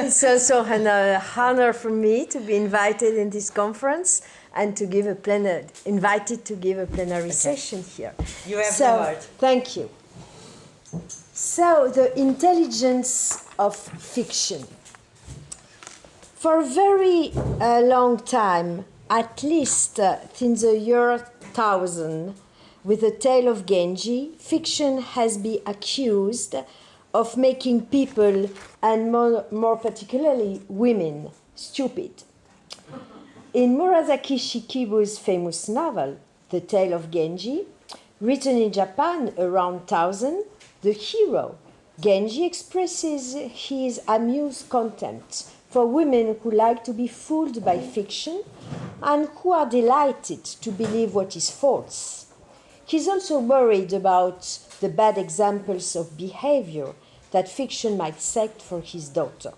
It's also an honor for me to be invited in this conference and to give a invited to give a plenary session here. You have the word. Thank you. So, the intelligence of fiction. For a very long time, at least since the year 1000, with the tale of Genji, fiction has been accused of making people, and more particularly women, stupid. In Murasaki Shikibu's famous novel, The Tale of Genji, written in Japan around 1000, the hero, Genji, expresses his amused contempt for women who like to be fooled by fiction and who are delighted to believe what is false. He's also worried about the bad examples of behavior that fiction might set for his daughter.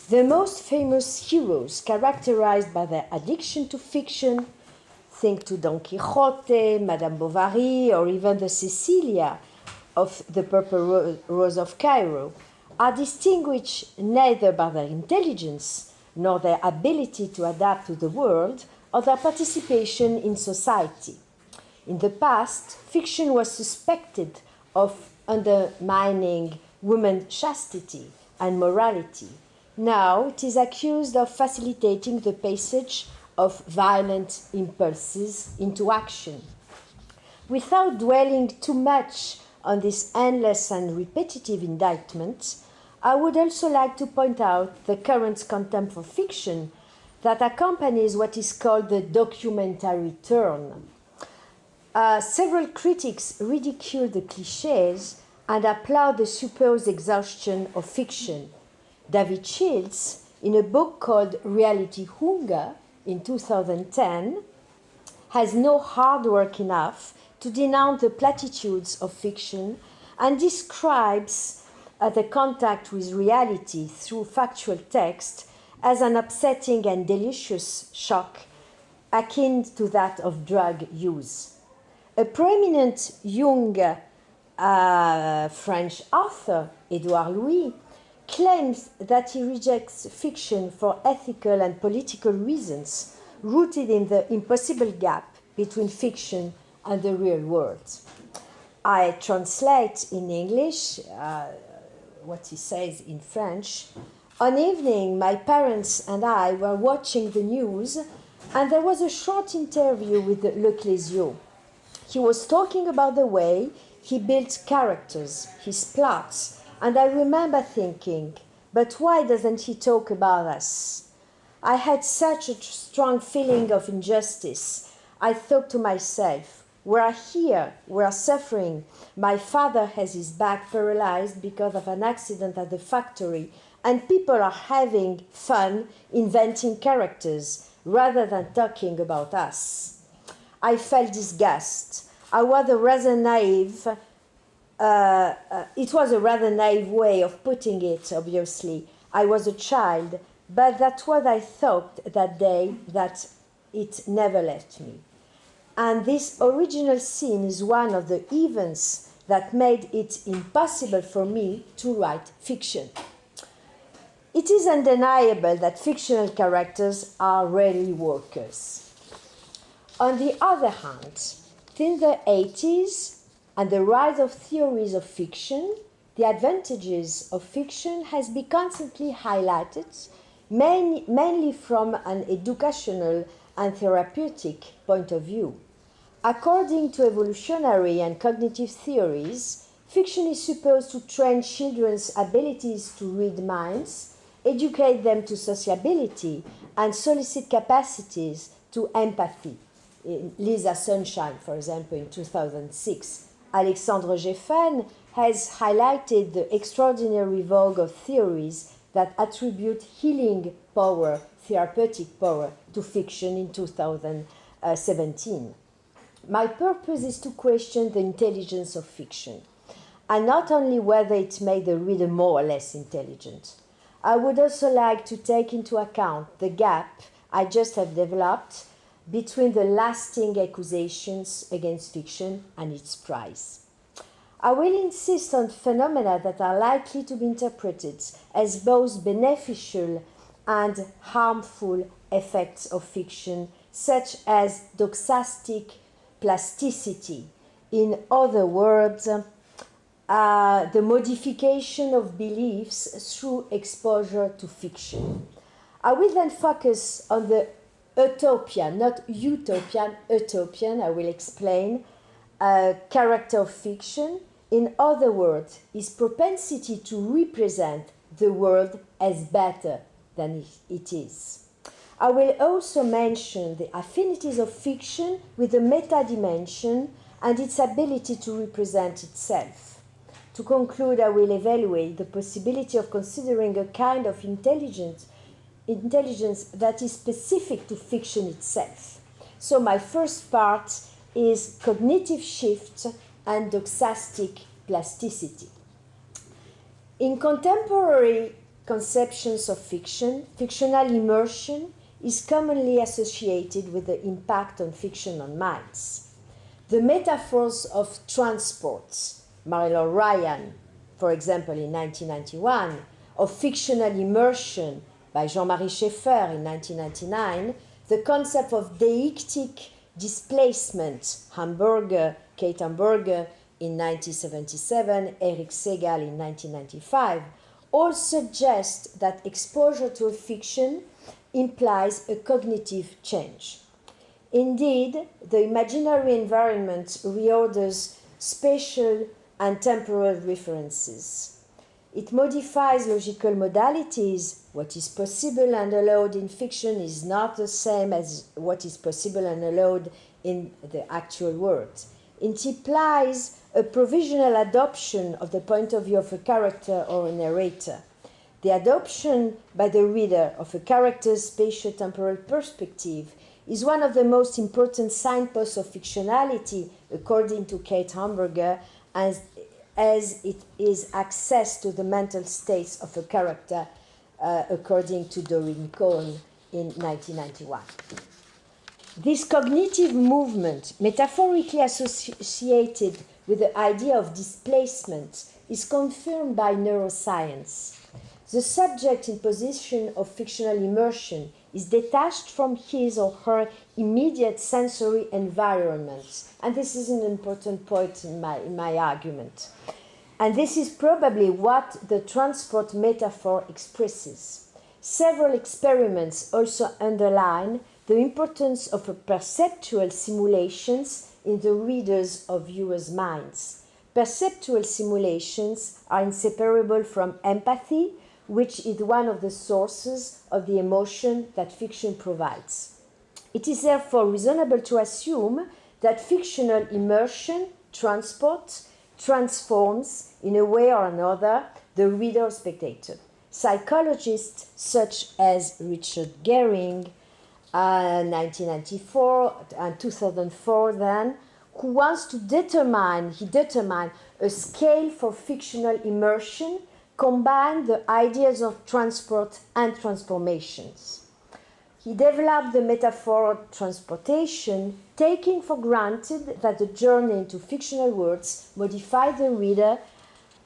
The most famous heroes characterized by their addiction to fiction, think to Don Quixote, Madame Bovary, or even the Cecilia of the Purple Rose of Cairo, are distinguished neither by their intelligence nor their ability to adapt to the world or their participation in society. In the past, fiction was suspected of undermining women's chastity and morality. Now it is accused of facilitating the passage of violent impulses into action. Without dwelling too much on this endless and repetitive indictment, I would also like to point out the current contempt for fiction that accompanies what is called the documentary turn. Several critics ridicule the cliches and applaud the supposed exhaustion of fiction. David Shields, in a book called Reality Hunger in 2010, has no hard work enough to denounce the platitudes of fiction and describes the contact with reality through factual text as an upsetting and delicious shock akin to that of drug use. A prominent young French author, Édouard Louis, claims that he rejects fiction for ethical and political reasons rooted in the impossible gap between fiction and the real world. I translate in English what he says in French. One evening, my parents and I were watching the news, and there was a short interview with Le Clésio. He was talking about the way he built characters, his plots, and I remember thinking, but why doesn't he talk about us? I had such a strong feeling of injustice. I thought to myself, we are here, we are suffering. My father has his back paralyzed because of an accident at the factory, and people are having fun inventing characters rather than talking about us. I felt disgust. I was a rather naive, it was a rather naive way of putting it, obviously. I was a child, but that's what I thought that day, that it never left me. And this original scene is one of the events that made it impossible for me to write fiction. It is undeniable that fictional characters are rarely workers. On the other hand, since the 80s and the rise of theories of fiction, the advantages of fiction has been constantly highlighted, mainly from an educational and therapeutic point of view. According to evolutionary and cognitive theories, fiction is supposed to train children's abilities to read minds, educate them to sociability, and solicit capacities to empathy. Lisa Sunshine, for example, in 2006. Alexandre Geffen has highlighted the extraordinary vogue of theories that attribute healing power, therapeutic power, to fiction in 2017. My purpose is to question the intelligence of fiction, and not only whether it made the reader more or less intelligent. I would also like to take into account the gap I just have developed between the lasting accusations against fiction and its price. I will insist on phenomena that are likely to be interpreted as both beneficial and harmful effects of fiction, such as doxastic plasticity. In other words, the modification of beliefs through exposure to fiction. I will then focus on the utopian, not utopian, utopian, I will explain, character of fiction. In other words, his propensity to represent the world as better than it is. I will also mention the affinities of fiction with the meta-dimension and its ability to represent itself. To conclude, I will evaluate the possibility of considering a kind of intelligence that is specific to fiction itself. So my first part is cognitive shift and doxastic plasticity. In contemporary conceptions of fiction, fictional immersion is commonly associated with the impact on fiction on minds. The metaphors of transport, Marilyn Ryan, for example, in 1991, of fictional immersion by Jean-Marie Schaeffer in 1999, the concept of deictic displacement, Kate Hamburger in 1977, Eric Segal in 1995, all suggest that exposure to a fiction implies a cognitive change. Indeed, the imaginary environment reorders spatial and temporal references. It modifies logical modalities. What is possible and allowed in fiction is not the same as what is possible and allowed in the actual world. It implies a provisional adoption of the point of view of a character or a narrator. The adoption by the reader of a character's spatio-temporal perspective is one of the most important signposts of fictionality, according to Kate Hamburger, as it is access to the mental states of a character, according to Doreen Cohn in 1991. This cognitive movement, metaphorically associated with the idea of displacement, is confirmed by neuroscience. The subject in position of fictional immersion is detached from his or her immediate sensory environment. And this is an important point in my argument. And this is probably what the transport metaphor expresses. Several experiments also underline the importance of perceptual simulations in the readers of viewers' minds. Perceptual simulations are inseparable from empathy, which is one of the sources of the emotion that fiction provides. It is therefore reasonable to assume that fictional immersion, transport, transforms, in a way or another, the reader or spectator. Psychologists such as Richard Gehring, 1994 and 2004 then, who wants to determine a scale for fictional immersion, combine the ideas of transport and transformations. He developed the metaphor of transportation, taking for granted that the journey into fictional worlds modifies the reader,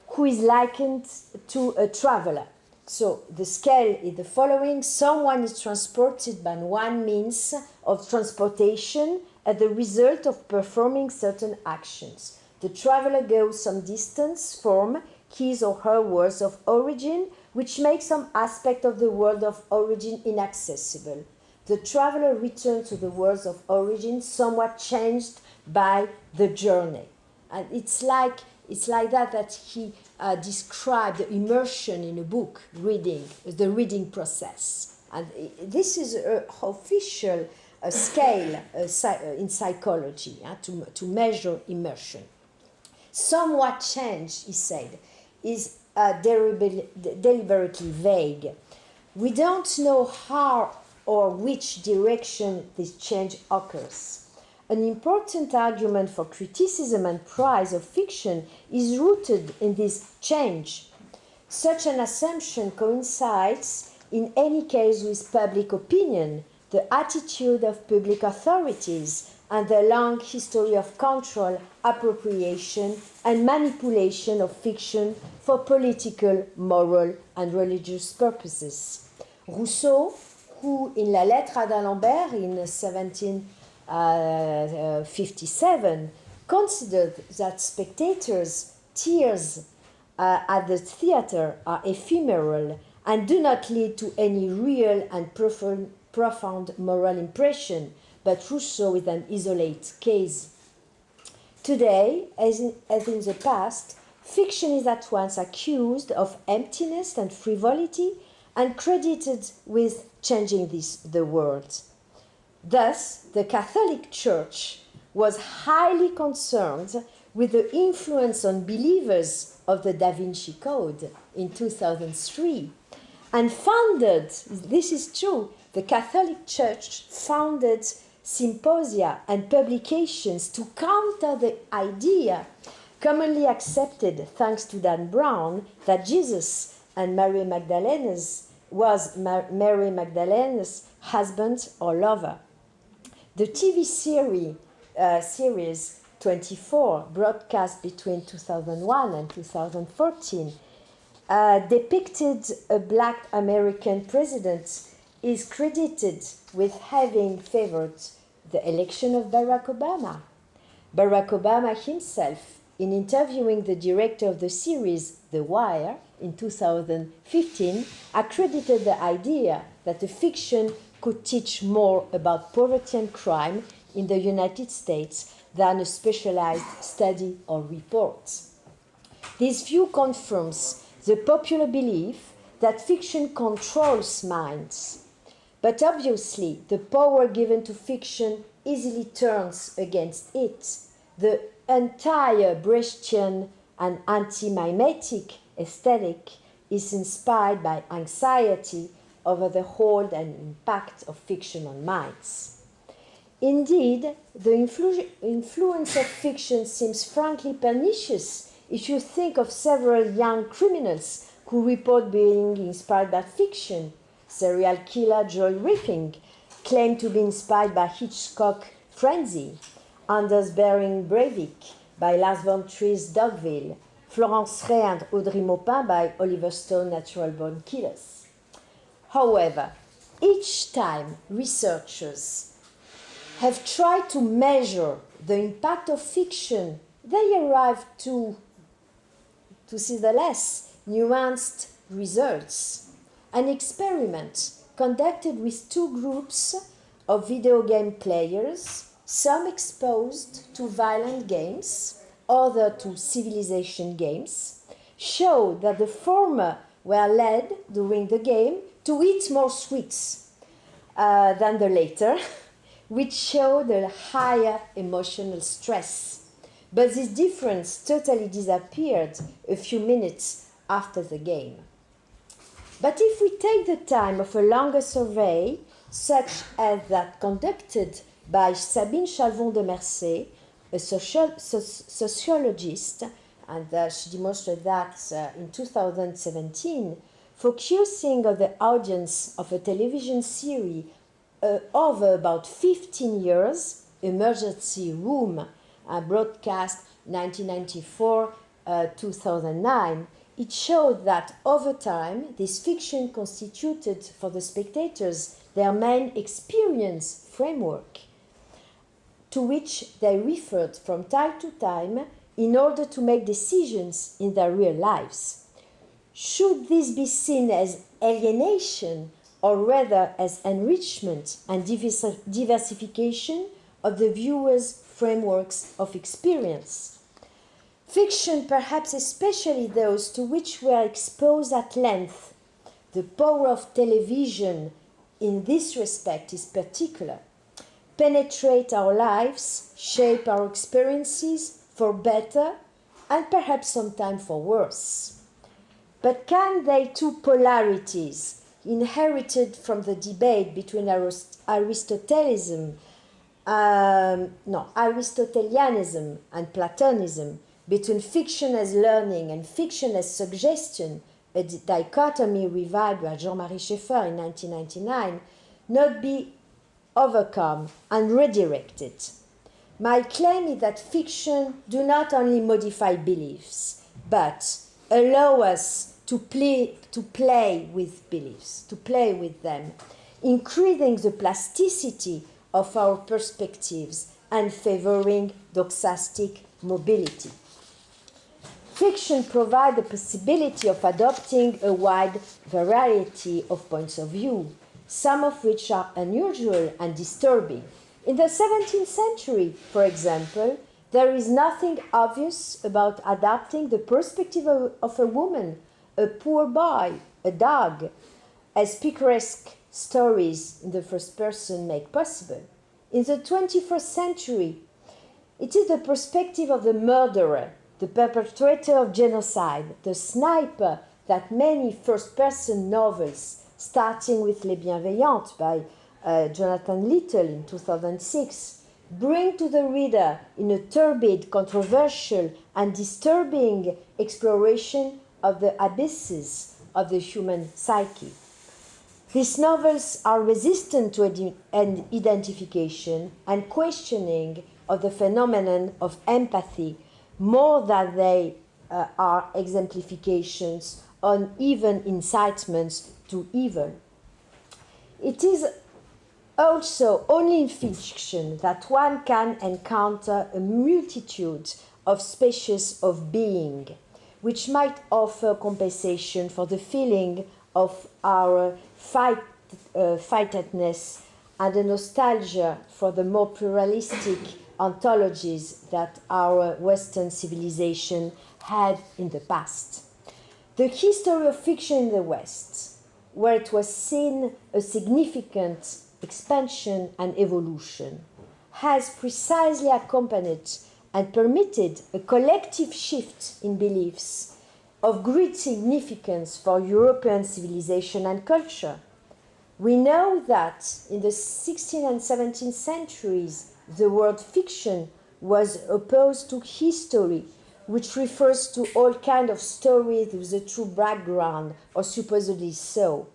who is likened to a traveler. So the scale is the following. Someone is transported by one means of transportation as the result of performing certain actions. The traveler goes some distance from his or her world of origin, which makes some aspect of the world of origin inaccessible. The traveler returns to the world of origin somewhat changed by the journey. And it's like that he described the immersion in a book, the reading process. And this is an official scale in psychology to measure immersion. Somewhat changed, he said, is deliberately vague. We don't know how or which direction this change occurs. An important argument for criticism and praise of fiction is rooted in this change. Such an assumption coincides, in any case, with public opinion, the attitude of public authorities, and the long history of control, appropriation, and manipulation of fiction for political, moral, and religious purposes. Rousseau, who in La Lettre à d'Alembert in 1757 considered that spectators' tears at the theater are ephemeral and do not lead to any real and profound moral impression, but Rousseau is an isolated case. Today, as in the past, fiction is at once accused of emptiness and frivolity and credited with changing the world. Thus, the Catholic Church was highly concerned with the influence on believers of the Da Vinci Code in 2003 and founded, this is true, the Catholic Church founded symposia and publications to counter the idea, commonly accepted thanks to Dan Brown, that Jesus and Mary Magdalene's was Mary Magdalene's husband or lover. The TV series 24, broadcast between 2001 and 2014, depicted a black American president, is credited with having favored the election of Barack Obama. Barack Obama himself, in interviewing the director of the series The Wire in 2015, accredited the idea that the fiction could teach more about poverty and crime in the United States than a specialized study or report. This view confirms the popular belief that fiction controls minds. But obviously, the power given to fiction easily turns against it. The entire Brechtian and anti-mimetic aesthetic is inspired by anxiety over the hold and impact of fiction on minds. Indeed, the influence of fiction seems frankly pernicious if you think of several young criminals who report being inspired by fiction. Serial killer Joel Ripping claimed to be inspired by Hitchcock Frenzy, Anders Behring Breivik by Lars von Trier's Dogville, Florence Ray and Audrey Maupin by Oliver Stone Natural Born Killers. However, each time researchers have tried to measure the impact of fiction, they arrive to see the less nuanced results. An experiment conducted with two groups of video game players, some exposed to violent games, others to civilization games, showed that the former were led during the game to eat more sweets than the latter, which showed a higher emotional stress. But this difference totally disappeared a few minutes after the game. But if we take the time of a longer survey, such as that conducted by Sabine Chalvon de Mercé, a sociologist, and she demonstrated that in 2017, focusing on the audience of a television series over about 15 years, Emergency Room, broadcast 1994-2009, it showed that over time, this fiction constituted for the spectators their main experience framework, to which they referred from time to time in order to make decisions in their real lives. Should this be seen as alienation or rather as enrichment and diversification of the viewer's frameworks of experience? Fiction, perhaps especially those to which we are exposed at length. The power of television in this respect is particular. Penetrate our lives, shape our experiences for better and perhaps sometimes for worse. But can they two polarities inherited from the debate between Aristotelianism and Platonism, between fiction as learning and fiction as suggestion, a dichotomy revived by Jean-Marie Schaeffer in 1999, not be overcome and redirected? My claim is that fiction do not only modify beliefs, but allow us to play with beliefs, to play with them, increasing the plasticity of our perspectives and favoring doxastic mobility. Fiction provides the possibility of adopting a wide variety of points of view, some of which are unusual and disturbing. In the 17th century, for example, there is nothing obvious about adapting the perspective of a woman, a poor boy, a dog, as picaresque stories in the first person make possible. In the 21st century, it is the perspective of the murderer, the perpetrator of genocide, the sniper that many first-person novels, starting with Les Bienveillantes by Jonathan Little in 2006, bring to the reader in a turbid, controversial, and disturbing exploration of the abysses of the human psyche. These novels are resistant to identification and questioning of the phenomenon of empathy more than they are exemplifications on even incitements to evil. It is also only in fiction that one can encounter a multitude of species of being, which might offer compensation for the feeling of our fightedness and a nostalgia for the more pluralistic ontologies that our Western civilization had in the past. The history of fiction in the West, where it was seen a significant expansion and evolution, has precisely accompanied and permitted a collective shift in beliefs of great significance for European civilization and culture. We know that in the 16th and 17th centuries, the word fiction was opposed to history, which refers to all kinds of stories with a true background, or supposedly so.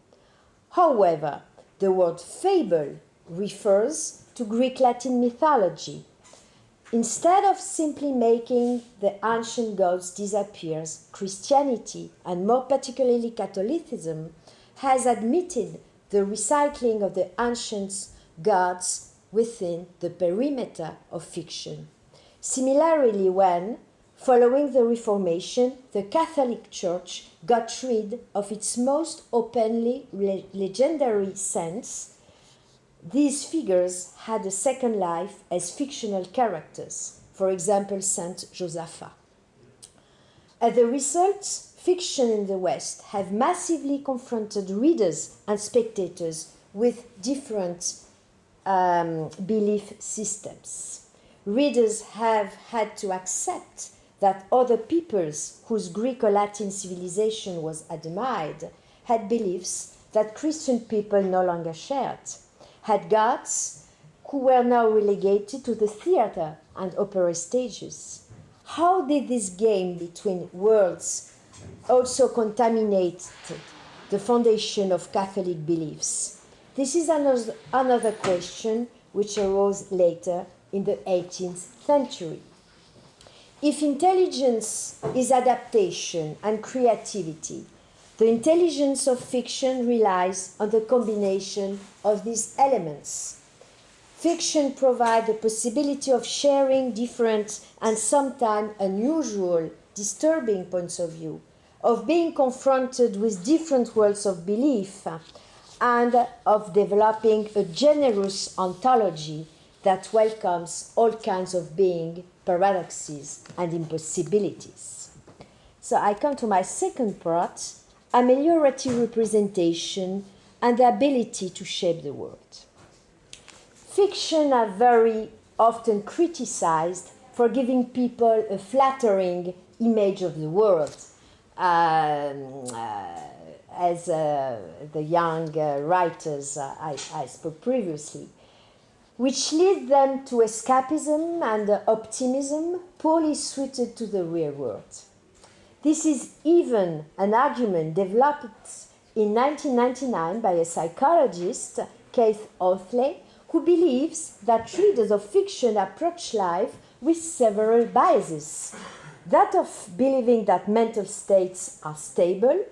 However, the word fable refers to Greek-Latin mythology. Instead of simply making the ancient gods disappear, Christianity, and more particularly Catholicism, has admitted the recycling of the ancient gods within the perimeter of fiction. Similarly, when, following the Reformation, the Catholic Church got rid of its most openly legendary saints, these figures had a second life as fictional characters, for example, Saint Josaphat. As a result, fiction in the West have massively confronted readers and spectators with different belief systems. Readers have had to accept that other peoples whose Greek or Latin civilization was admired had beliefs that Christian people no longer shared, had gods who were now relegated to the theater and opera stages. How did this game between worlds also contaminate the foundation of Catholic beliefs? This is another question which arose later in the 18th century. If intelligence is adaptation and creativity, the intelligence of fiction relies on the combination of these elements. Fiction provides the possibility of sharing different and sometimes unusual, disturbing points of view, of being confronted with different worlds of belief, and of developing a generous ontology that welcomes all kinds of being, paradoxes, and impossibilities. So I come to my second part, ameliorative representation and the ability to shape the world. Fiction are very often criticized for giving people a flattering image of the world, as the young writers I spoke previously, which lead them to escapism and optimism poorly suited to the real world. This is even an argument developed in 1999 by a psychologist, Keith Othley, who believes that readers of fiction approach life with several biases. That of believing that mental states are stable,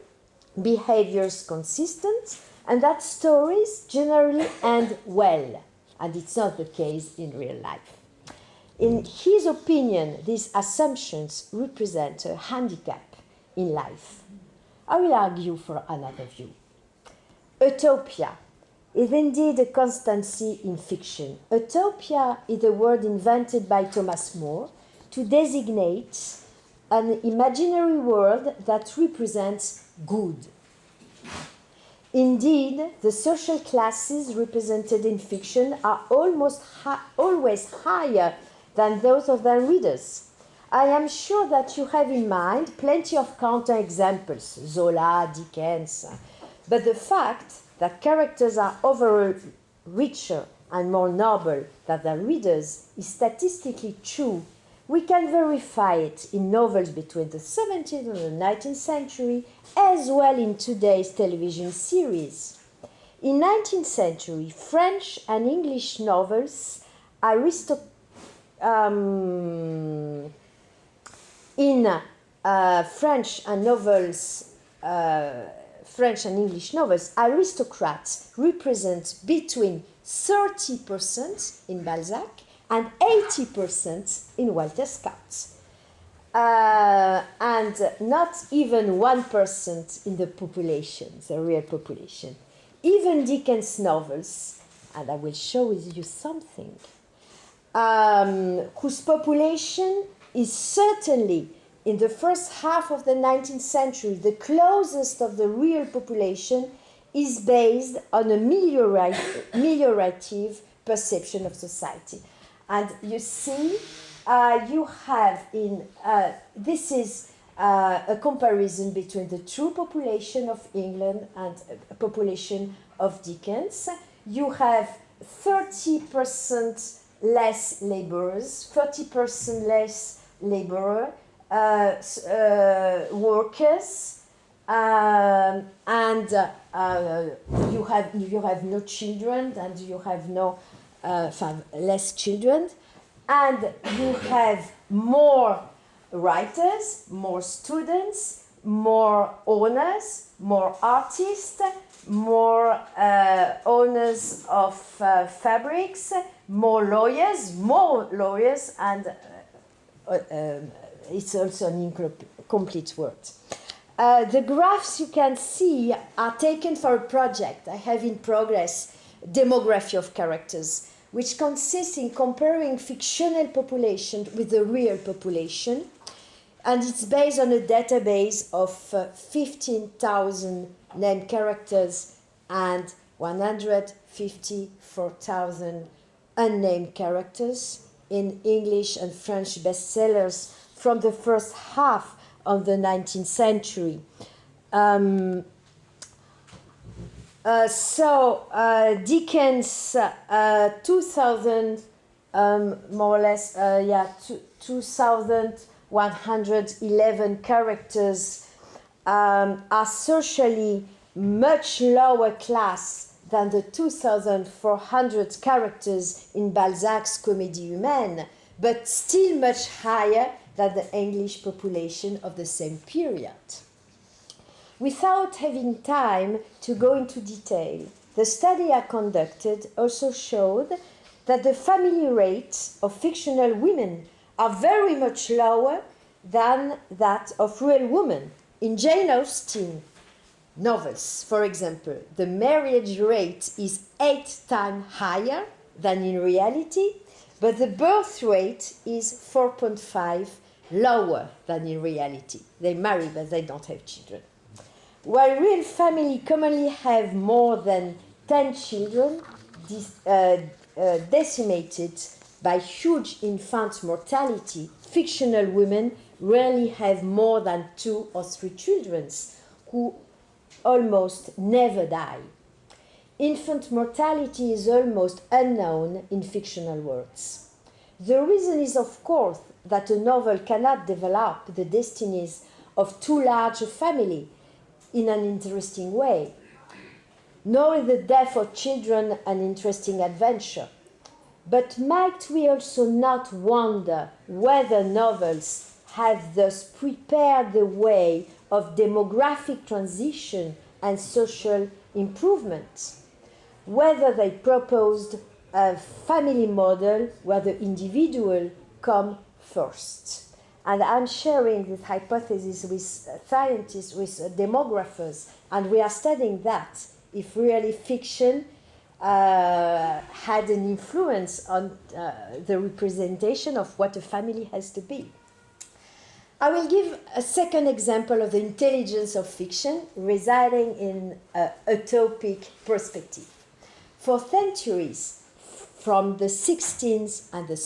behaviors consistent, and that stories generally end well. And it's not the case in real life. In his opinion, these assumptions represent a handicap in life. I will argue for another view. Utopia is indeed a constancy in fiction. Utopia is a word invented by Thomas More to designate an imaginary world that represents good. Indeed, the social classes represented in fiction are always higher than those of their readers. I am sure that you have in mind plenty of counterexamples, Zola, Dickens, but the fact that characters are overall richer and more noble than their readers is statistically true. We can verify it in novels between the 17th and the 19th century, as well in today's television series. In 19th century, French and English novels, French and English novels, aristocrats represent between 30% in Balzac and 80% in Walter Scott. And not even 1% in the population, the real population. Even Dickens' novels, and I will show you something, whose population is certainly in the first half of the 19th century the closest of the real population, is based on a meliorative perception of society. And you see, you have in, this is a comparison between the true population of England and a population of Dickens. You have 30% less laborers, 30% less laborer, workers, and you have no children, and you have no less children, and you have more writers, more students, more owners, more artists, more owners of fabrics, more lawyers, and it's also an incomplete word. The graphs you can see are taken for a project I have in progress, Demography of Characters, which consists in comparing fictional population with the real population, and it's based on a database of 15,000 named characters and 154,000 unnamed characters in English and French bestsellers from the first half of the 19th century. Dickens, 2,000, more or less, 2,111 characters are socially much lower class than the 2,400 characters in Balzac's Comédie Humaine, but still much higher than the English population of the same period. Without having time to go into detail, the study I conducted also showed that the family rates of fictional women are very much lower than that of real women. In Jane Austen novels, for example, the marriage rate is 8 times higher than in reality, but the birth rate is 4.5 lower than in reality. They marry, but they don't have children. While real families commonly have more than 10 children, decimated by huge infant mortality, fictional women rarely have more than 2 or 3 children, who almost never die. Infant mortality is almost unknown in fictional works. The reason is, of course, that a novel cannot develop the destinies of too large a family in an interesting way. nor is the death of children an interesting adventure. But might we also not wonder whether novels have thus prepared the way of demographic transition and social improvement? Whether they proposed a family model where the individual come first. And I'm sharing this hypothesis with scientists, with demographers, and we are studying that, if really fiction had an influence on the representation of what a family has to be. I will give a second example of the intelligence of fiction residing in a utopic perspective. For centuries, from the 16th and the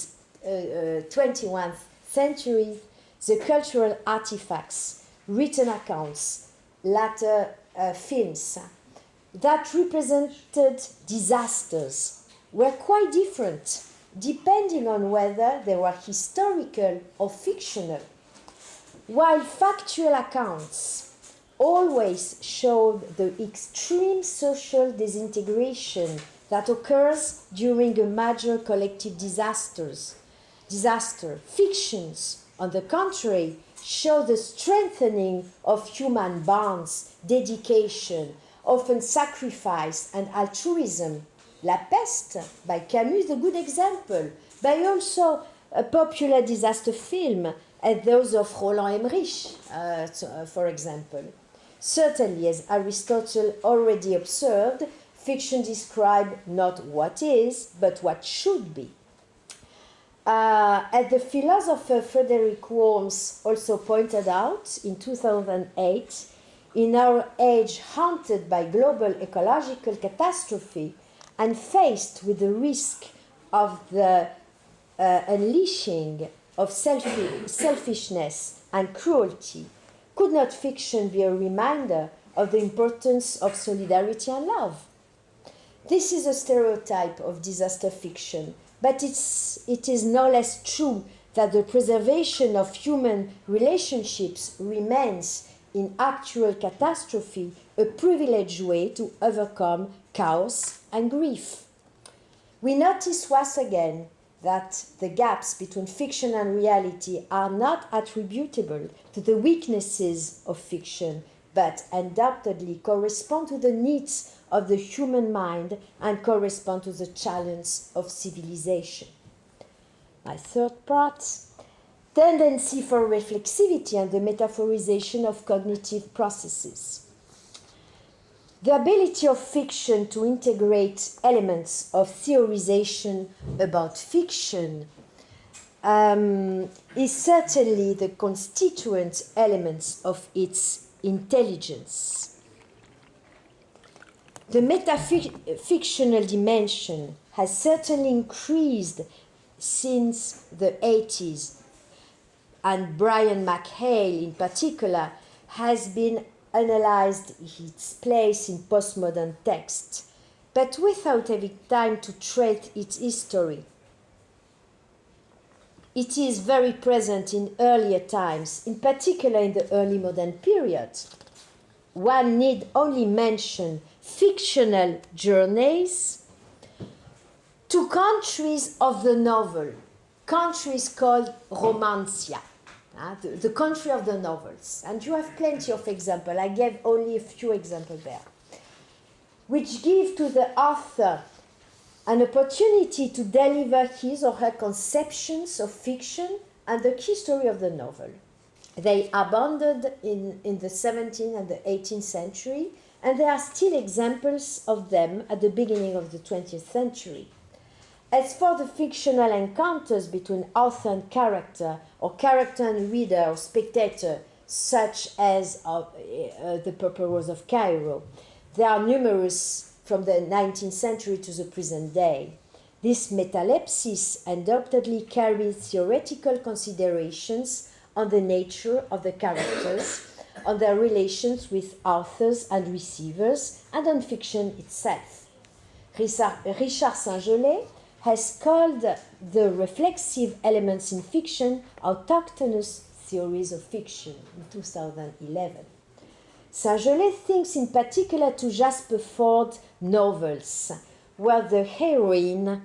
21st centuries, the cultural artifacts, written accounts, later films, that represented disasters were quite different, depending on whether they were historical or fictional. While factual accounts always showed the extreme social disintegration that occurs during a major collective disaster, fictions, on the contrary, show the strengthening of human bonds, dedication, often sacrifice and altruism. La Peste, by Camus, is a good example, by also a popular disaster film, as those of Roland Emmerich, for example. Certainly, as Aristotle already observed, fiction describes not what is, but what should be. As the philosopher Frederick Worms also pointed out in 2008, in our age haunted by global ecological catastrophe and faced with the risk of the unleashing of selfishness and cruelty, could not fiction be a reminder of the importance of solidarity and love? This is a stereotype of disaster fiction, but it is no less true that the preservation of human relationships remains in actual catastrophe a privileged way to overcome chaos and grief. We notice once again that the gaps between fiction and reality are not attributable to the weaknesses of fiction, but undoubtedly correspond to the needs of the human mind and correspond to the challenge of civilization. My third part, tendency for reflexivity and the metaphorization of cognitive processes. The ability of fiction to integrate elements of theorization about fiction is certainly the constituent elements of its intelligence. The metafictional dimension has certainly increased since the 80s, and Brian McHale in particular has been analyzed its place in postmodern text, but without having time to trace its history. It is very present in earlier times, in particular in the early modern period. One need only mention fictional journeys to countries of the novel, countries called romancia. The country of the novels. And you have plenty of examples. I gave only a few examples there, which give to the author an opportunity to deliver his or her conceptions of fiction and the key story of the novel. They abounded in the 17th and the 18th century, and there are still examples of them at the beginning of the 20th century. As for the fictional encounters between author and character, or character and reader or spectator, such as The Purple Rose of Cairo, they are numerous from the 19th century to the present day. This metalepsis undoubtedly carries theoretical considerations on the nature of the characters, on their relations with authors and receivers, and on fiction itself. Richard Saint-Gelais has called the reflexive elements in fiction autochthonous theories of fiction in 2011. Saint-Gelais thinks in particular to Jasper Fforde novels, where the heroine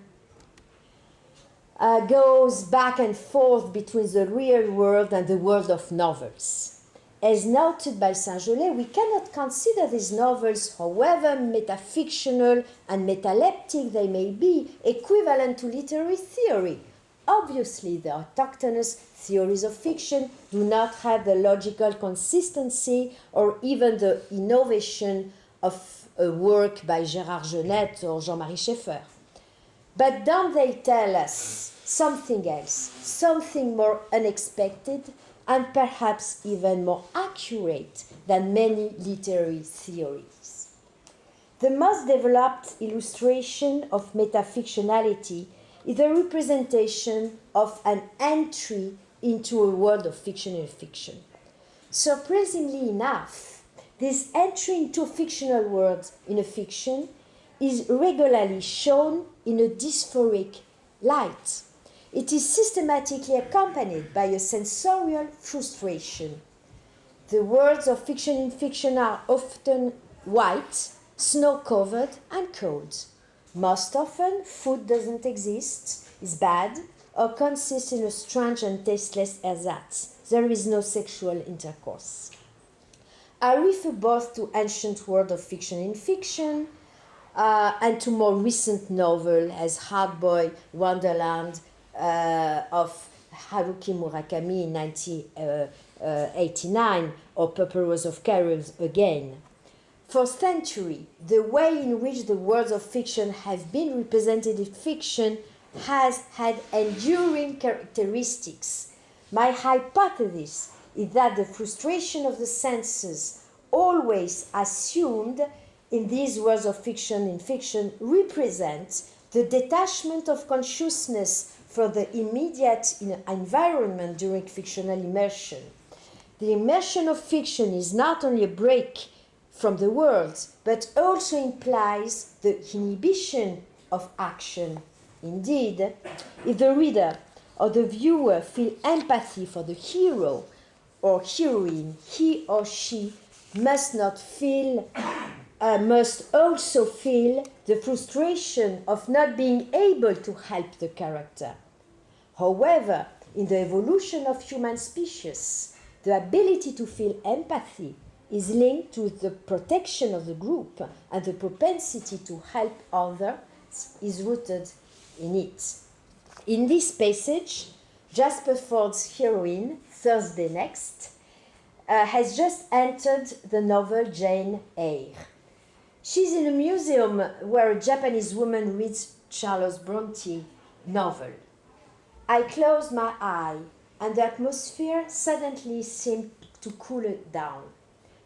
goes back and forth between the real world and the world of novels. As noted by Saint-Gelais, we cannot consider these novels, however metafictional and metaleptic they may be, equivalent to literary theory. Obviously, the autochthonous theories of fiction do not have the logical consistency or even the innovation of a work by Gérard Genette or Jean-Marie Schaeffer. But don't they tell us something else, something more unexpected and perhaps even more accurate than many literary theories? The most developed illustration of metafictionality is the representation of an entry into a world of fiction and fiction. Surprisingly enough, this entry into a fictional world in a fiction is regularly shown in a dysphoric light. It is systematically accompanied by a sensorial frustration. The worlds of fiction in fiction are often white, snow-covered, and cold. Most often, food doesn't exist, is bad, or consists in a strange and tasteless ersatz. There is no sexual intercourse. I refer both to ancient world of fiction in fiction and to more recent novels as Hardboy Wonderland of Haruki Murakami in 1989 or Purple Rose of Carols again. For centuries, the way in which the worlds of fiction have been represented in fiction has had enduring characteristics. My hypothesis is that the frustration of the senses, always assumed in these worlds of fiction in fiction, represents the detachment of consciousness from the immediate environment during fictional immersion. The immersion of fiction is not only a break from the world, but also implies the inhibition of action. Indeed, if the reader or the viewer feel empathy for the hero or heroine, he or she must also feel the frustration of not being able to help the character. However, in the evolution of human species, the ability to feel empathy is linked to the protection of the group, and the propensity to help others is rooted in it. In this passage, Jasper Fforde's heroine, Thursday Next, has just entered the novel Jane Eyre. She's in a museum where a Japanese woman reads Charles Bronte novel. I closed my eye, and the atmosphere suddenly seemed to cool it down.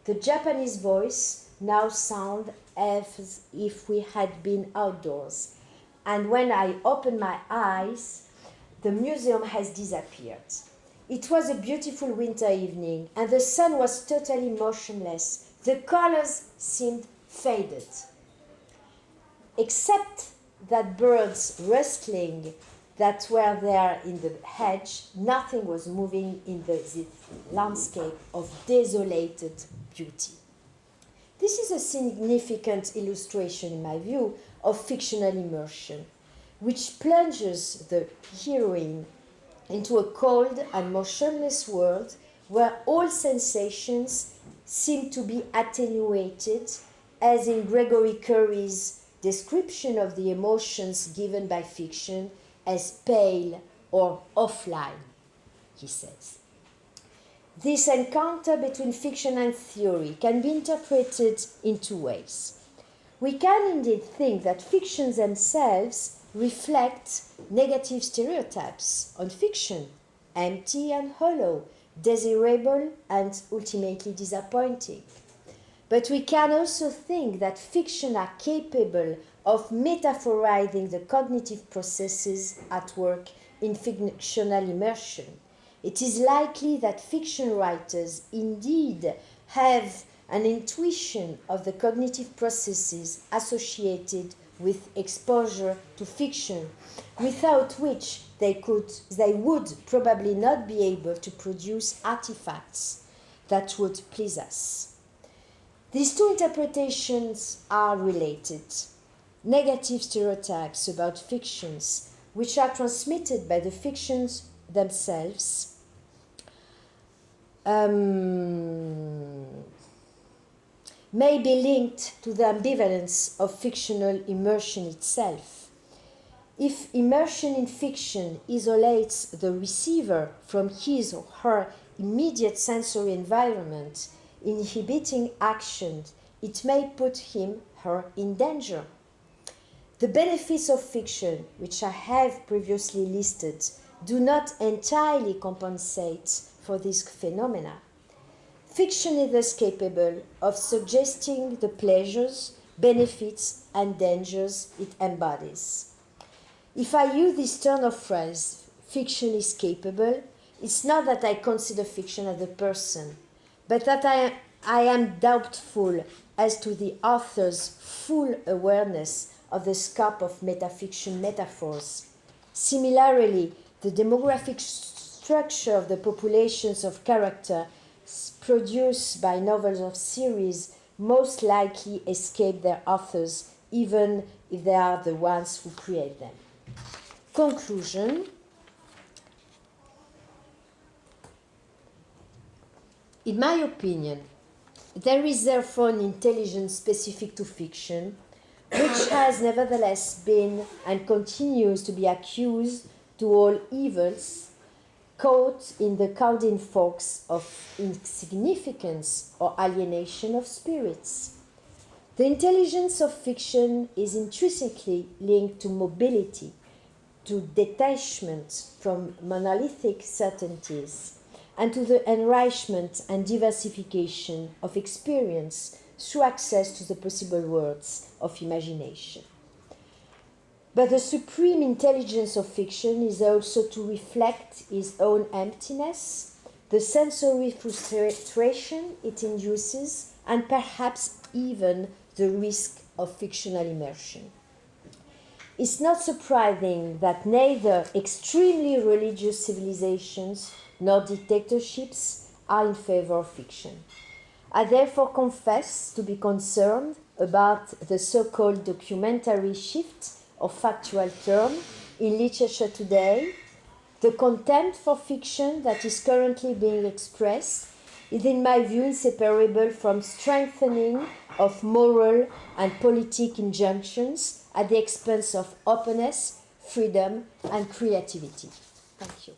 The Japanese voice now sounded as if we had been outdoors, and when I opened my eyes, the museum has disappeared. It was a beautiful winter evening, and the sun was totally motionless. The colors seemed faded. Except that birds rustling that were there in the hedge, nothing was moving in this landscape of desolated beauty. This is a significant illustration, in my view, of fictional immersion, which plunges the heroine into a cold and motionless world where all sensations seem to be attenuated, as in Gregory Curry's description of the emotions given by fiction as pale or offline, he says. This encounter between fiction and theory can be interpreted in two ways. We can indeed think that fictions themselves reflect negative stereotypes on fiction, empty and hollow, desirable and ultimately disappointing. But we can also think that fiction are capable of metaphorizing the cognitive processes at work in fictional immersion. It is likely that fiction writers indeed have an intuition of the cognitive processes associated with exposure to fiction, without which they would probably not be able to produce artifacts that would please us. These two interpretations are related. Negative stereotypes about fictions, which are transmitted by the fictions themselves, may be linked to the ambivalence of fictional immersion itself. If immersion in fiction isolates the receiver from his or her immediate sensory environment, inhibiting action, it may put him, her in danger. The benefits of fiction, which I have previously listed, do not entirely compensate for this phenomena. Fiction is thus capable of suggesting the pleasures, benefits, and dangers it embodies. If I use this turn of phrase, fiction is capable, it's not that I consider fiction as a person, but that I am doubtful as to the author's full awareness of the scope of metafiction metaphors. Similarly, the demographic structure of the populations of character produced by novels of series most likely escape their authors, even if they are the ones who create them. Conclusion. In my opinion, there is therefore an intelligence specific to fiction, which has nevertheless been and continues to be accused to all evils, caught in the cowarding fox of insignificance or alienation of spirits. The intelligence of fiction is intrinsically linked to mobility, to detachment from monolithic certainties, and to the enrichment and diversification of experience through access to the possible worlds of imagination. But the supreme intelligence of fiction is also to reflect its own emptiness, the sensory frustration it induces, and perhaps even the risk of fictional immersion. It's not surprising that neither extremely religious civilizations nor dictatorships are in favor of fiction. I therefore confess to be concerned about the so-called documentary shift of factual term in literature today. The contempt for fiction that is currently being expressed is, in my view, inseparable from strengthening of moral and politic injunctions at the expense of openness, freedom, and creativity. Thank you.